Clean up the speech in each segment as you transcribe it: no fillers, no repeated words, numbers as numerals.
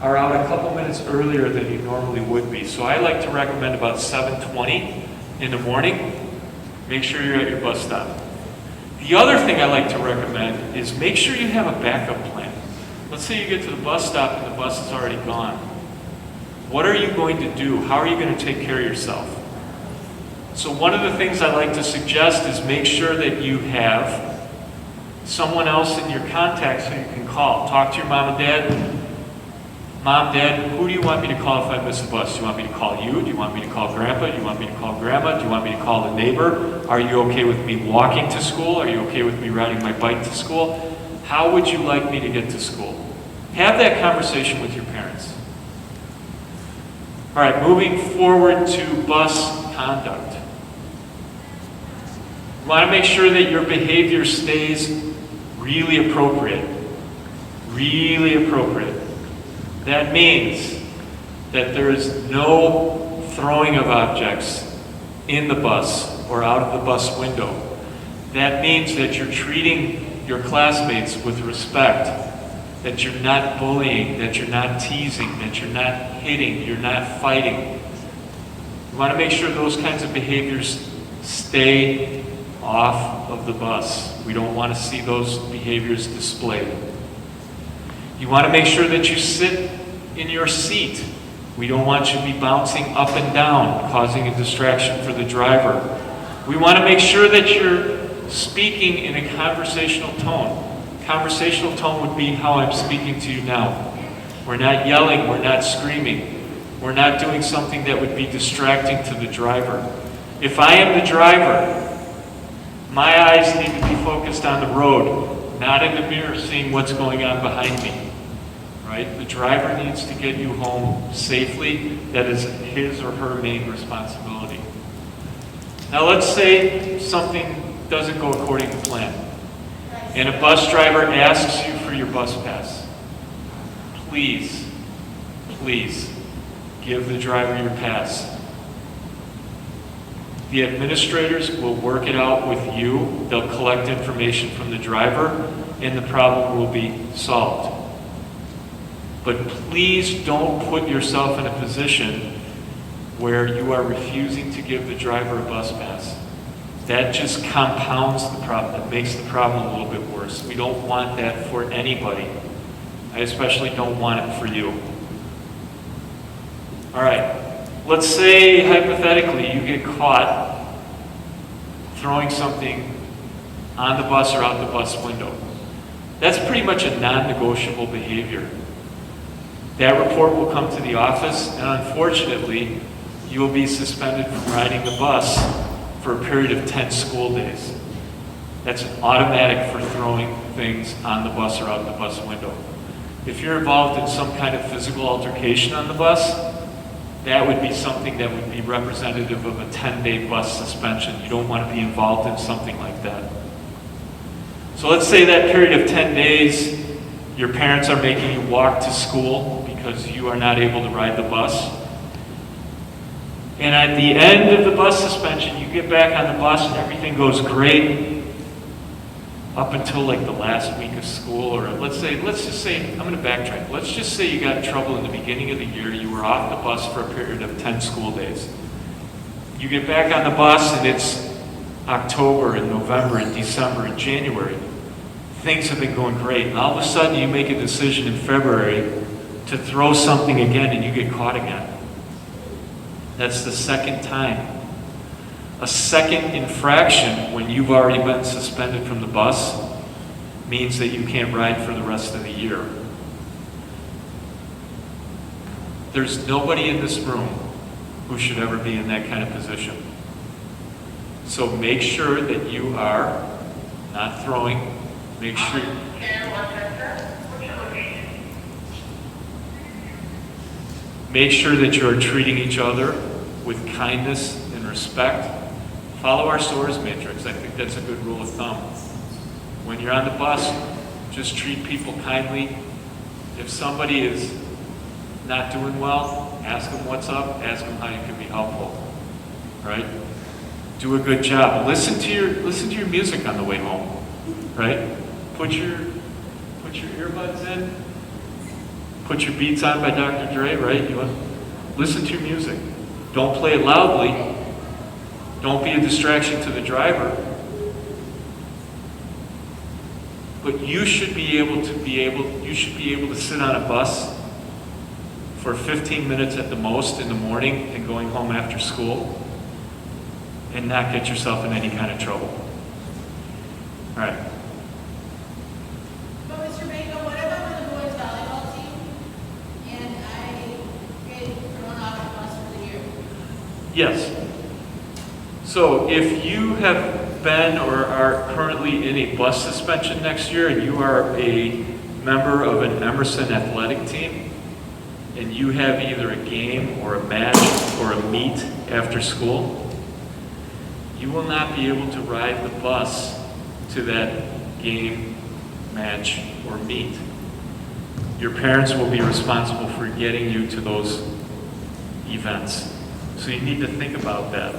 are out a couple minutes earlier than you normally would be. So I like to recommend about 7:20 in the morning. Make sure you're at your bus stop. The other thing I like to recommend is make sure you have a backup plan. Let's say you get to the bus stop and the bus is already gone. What are you going to do? How are you going to take care of yourself? So one of the things I like to suggest is make sure that you have someone else in your contacts who you can call. Talk to your mom and dad. Mom, Dad, who do you want me to call if I miss the bus? Do you want me to call you? Do you want me to call Grandpa? Do you want me to call Grandma? Do you want me to call the neighbor? Are you okay with me walking to school? Are you okay with me riding my bike to school? How would you like me to get to school? Have that conversation with your parents. All right, moving forward to bus conduct. You want to make sure that your behavior stays really appropriate. Really appropriate. That means that there is no throwing of objects in the bus or out of the bus window. That means that you're treating your classmates with respect, that you're not bullying, that you're not teasing, that you're not hitting, you're not fighting. You want to make sure those kinds of behaviors stay off of the bus. We don't want to see those behaviors displayed. You want to make sure that you sit in your seat. We don't want you to be bouncing up and down, causing a distraction for the driver. We want to make sure that you're speaking in a conversational tone. Conversational tone would be how I'm speaking to you now. We're not yelling, we're not screaming. We're not doing something that would be distracting to the driver. If I am the driver, my eyes need to be focused on the road, not in the mirror seeing what's going on behind me. Right? The driver needs to get you home safely. That is his or her main responsibility. Now let's say something doesn't go according to plan, and a bus driver asks you for your bus pass. Please, please give the driver your pass. The administrators will work it out with you. They'll collect information from the driver, and the problem will be solved. But please don't put yourself in a position where you are refusing to give the driver a bus pass. That just compounds the problem. It makes the problem a little bit worse. We don't want that for anybody. I especially don't want it for you. All right. Let's say, hypothetically, you get caught throwing something on the bus or out the bus window. That's pretty much a non-negotiable behavior. That report will come to the office, and unfortunately, you will be suspended from riding the bus for a period of 10 school days. That's an automatic for throwing things on the bus or out the bus window. If you're involved in some kind of physical altercation on the bus, that would be something that would be representative of a 10-day bus suspension. You don't want to be involved in something like that. So let's say that period of 10 days, your parents are making you walk to school because you are not able to ride the bus. And at the end of the bus suspension, you get back on the bus and everything goes great up until like the last week of school. Or let's just say, I'm going to backtrack. Let's just say you got in trouble in the beginning of the year. You were off the bus for a period of 10 school days. You get back on the bus and it's October and November and December and January. Things have been going great, and all of a sudden you make a decision in February to throw something again and you get caught again. That's the second time. A second infraction when you've already been suspended from the bus means that you can't ride for the rest of the year. There's nobody in this room who should ever be in that kind of position. So make sure that you are not throwing. Make sure that you are treating each other with kindness and respect. Follow our SOARS matrix. I think that's a good rule of thumb. When you're on the bus, just treat people kindly. If somebody is not doing well, ask them what's up, ask them how you can be helpful. Right? Do a good job. Listen to your music on the way home. Right? Put your earbuds in. Put your beats on by Dr. Dre, right? You want listen to your music. Don't play it loudly. Don't be a distraction to the driver. But you should be able to sit on a bus for 15 minutes at the most in the morning and going home after school and not get yourself in any kind of trouble. All right. But Mr. Baker, what if I'm on the boys volleyball team and I get thrown off the bus for the year? Yes. So if you have been or are currently in a bus suspension next year and you are a member of an Emerson athletic team and you have either a game or a match or a meet after school, you will not be able to ride the bus to that game, match, or meet. Your parents will be responsible for getting you to those events. So you need to think about that.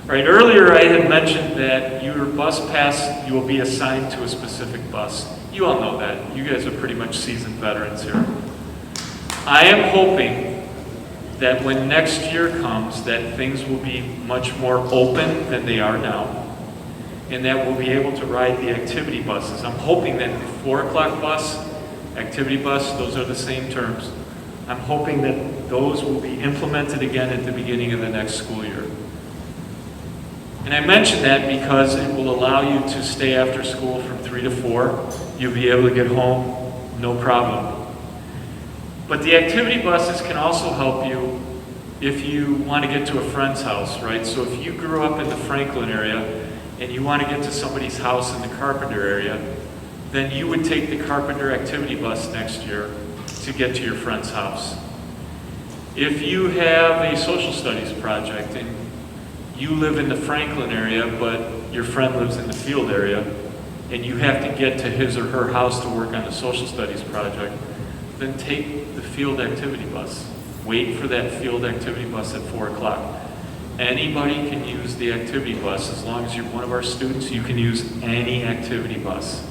Right, earlier I had mentioned that your bus pass, you will be assigned to a specific bus. You all know that. You guys are pretty much seasoned veterans here. I am hoping that when next year comes, that things will be much more open than they are now, and that we'll be able to ride the activity buses. I'm hoping that the 4 o'clock bus, activity bus, those are the same terms. I'm hoping that those will be implemented again at the beginning of the next school year. And I mention that because it will allow you to stay after school from 3 to 4. You'll be able to get home, no problem. But the activity buses can also help you if you want to get to a friend's house, right? So if you grew up in the Franklin area and you want to get to somebody's house in the Carpenter area, then you would take the Carpenter activity bus next year to get to your friend's house. If you have a social studies project and you live in the Franklin area, but your friend lives in the field area, and you have to get to his or her house to work on the social studies project, then take the field activity bus. Wait for that field activity bus at 4 o'clock. Anybody can use the activity bus. As long as you're one of our students, you can use any activity bus.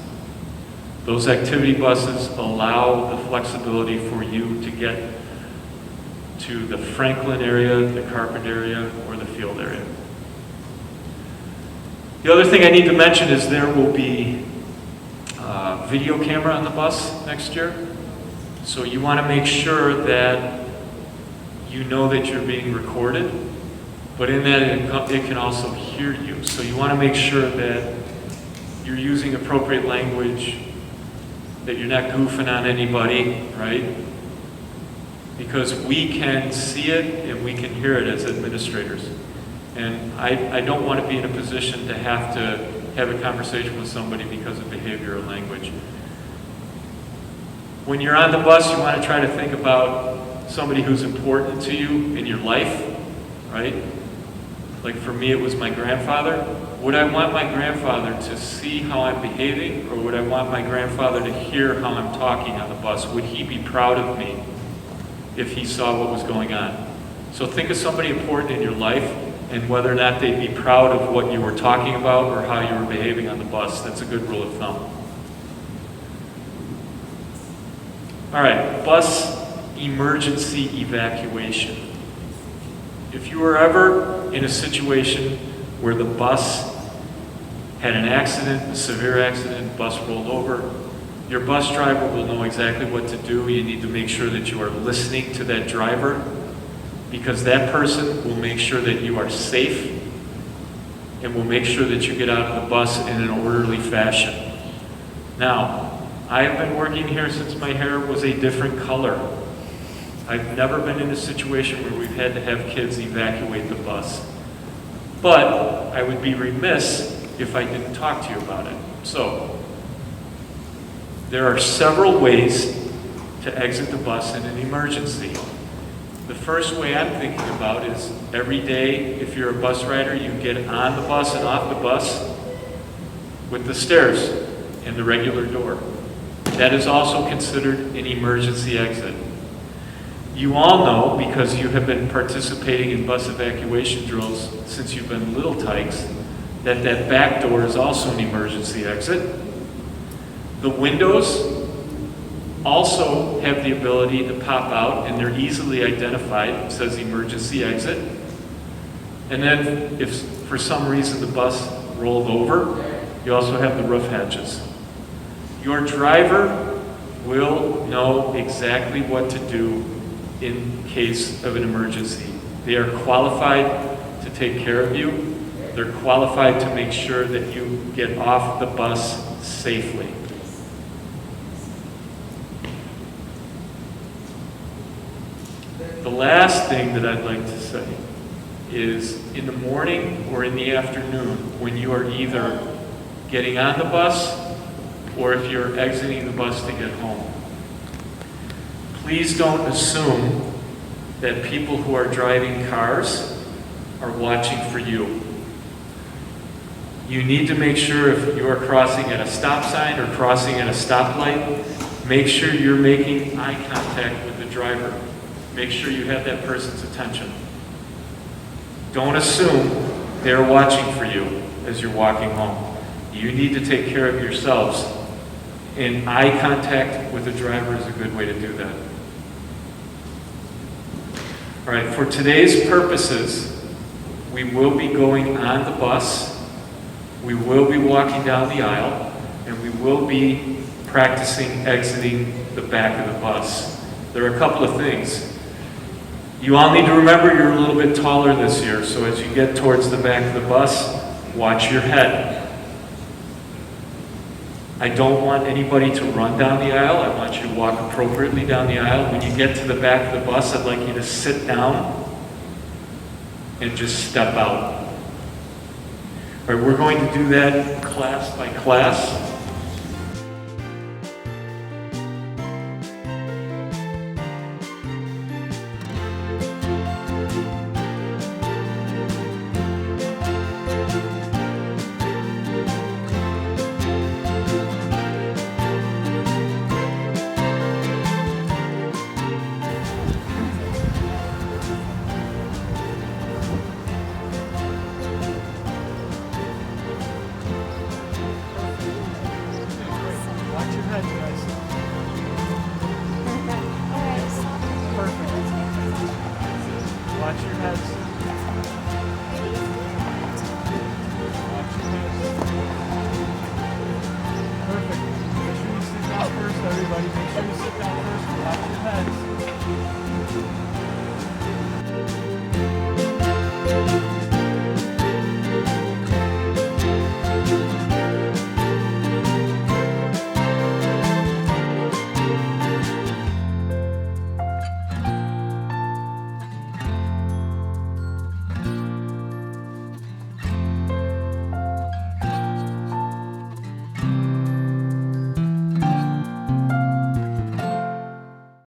Those activity buses allow the flexibility for you to get to the Franklin area, the Carpenter area, or the field area. The other thing I need to mention is there will be a video camera on the bus next year. So you want to make sure that you know that you're being recorded, but in that it can also hear you. So you want to make sure that you're using appropriate language, that you're not goofing on anybody, right? Because we can see it and we can hear it as administrators. And I don't want to be in a position to have a conversation with somebody because of behavior or language. When you're on the bus, you want to try to think about somebody who's important to you in your life, right? Like for me, it was my grandfather. Would I want my grandfather to see how I'm behaving, or would I want my grandfather to hear how I'm talking on the bus? Would he be proud of me if he saw what was going on? So think of somebody important in your life and whether or not they'd be proud of what you were talking about or how you were behaving on the bus. That's a good rule of thumb. All right, bus emergency evacuation. If you were ever in a situation where the bus had an accident, a severe accident, bus rolled over, your bus driver will know exactly what to do. You need to make sure that you are listening to that driver, because that person will make sure that you are safe and will make sure that you get out of the bus in an orderly fashion. Now, I've been working here since my hair was a different color. I've never been in a situation where we've had to have kids evacuate the bus. But I would be remiss if I didn't talk to you about it. So, there are several ways to exit the bus in an emergency. The first way I'm thinking about is every day, if you're a bus rider, you get on the bus and off the bus with the stairs and the regular door. That is also considered an emergency exit. You all know, because you have been participating in bus evacuation drills since you've been little tykes, that that back door is also an emergency exit. The windows also have the ability to pop out, and they're easily identified. It says emergency exit. And then if for some reason the bus rolled over, you also have the roof hatches. Your driver will know exactly what to do in case of an emergency. They are qualified to take care of you. They're qualified to make sure that you get off the bus safely. The last thing that I'd like to say is in the morning or in the afternoon, when you are either getting on the bus or if you're exiting the bus to get home, please don't assume that people who are driving cars are watching for you. You need to make sure if you are crossing at a stop sign or crossing at a stoplight, make sure you're making eye contact with the driver. Make sure you have that person's attention. Don't assume they're watching for you as you're walking home. You need to take care of yourselves, and eye contact with the driver is a good way to do that. All right, for today's purposes, we will be going on the bus, we will be walking down the aisle, and we will be practicing exiting the back of the bus. There are a couple of things. You all need to remember you're a little bit taller this year, so as you get towards the back of the bus, watch your head. I don't want anybody to run down the aisle. I want you to walk appropriately down the aisle. When you get to the back of the bus, I'd like you to sit down and just step out. All right, we're going to do that class by class. Watch your heads. Watch your heads. Perfect. Make sure you sit down first, everybody. Make sure you sit down first. Watch your heads.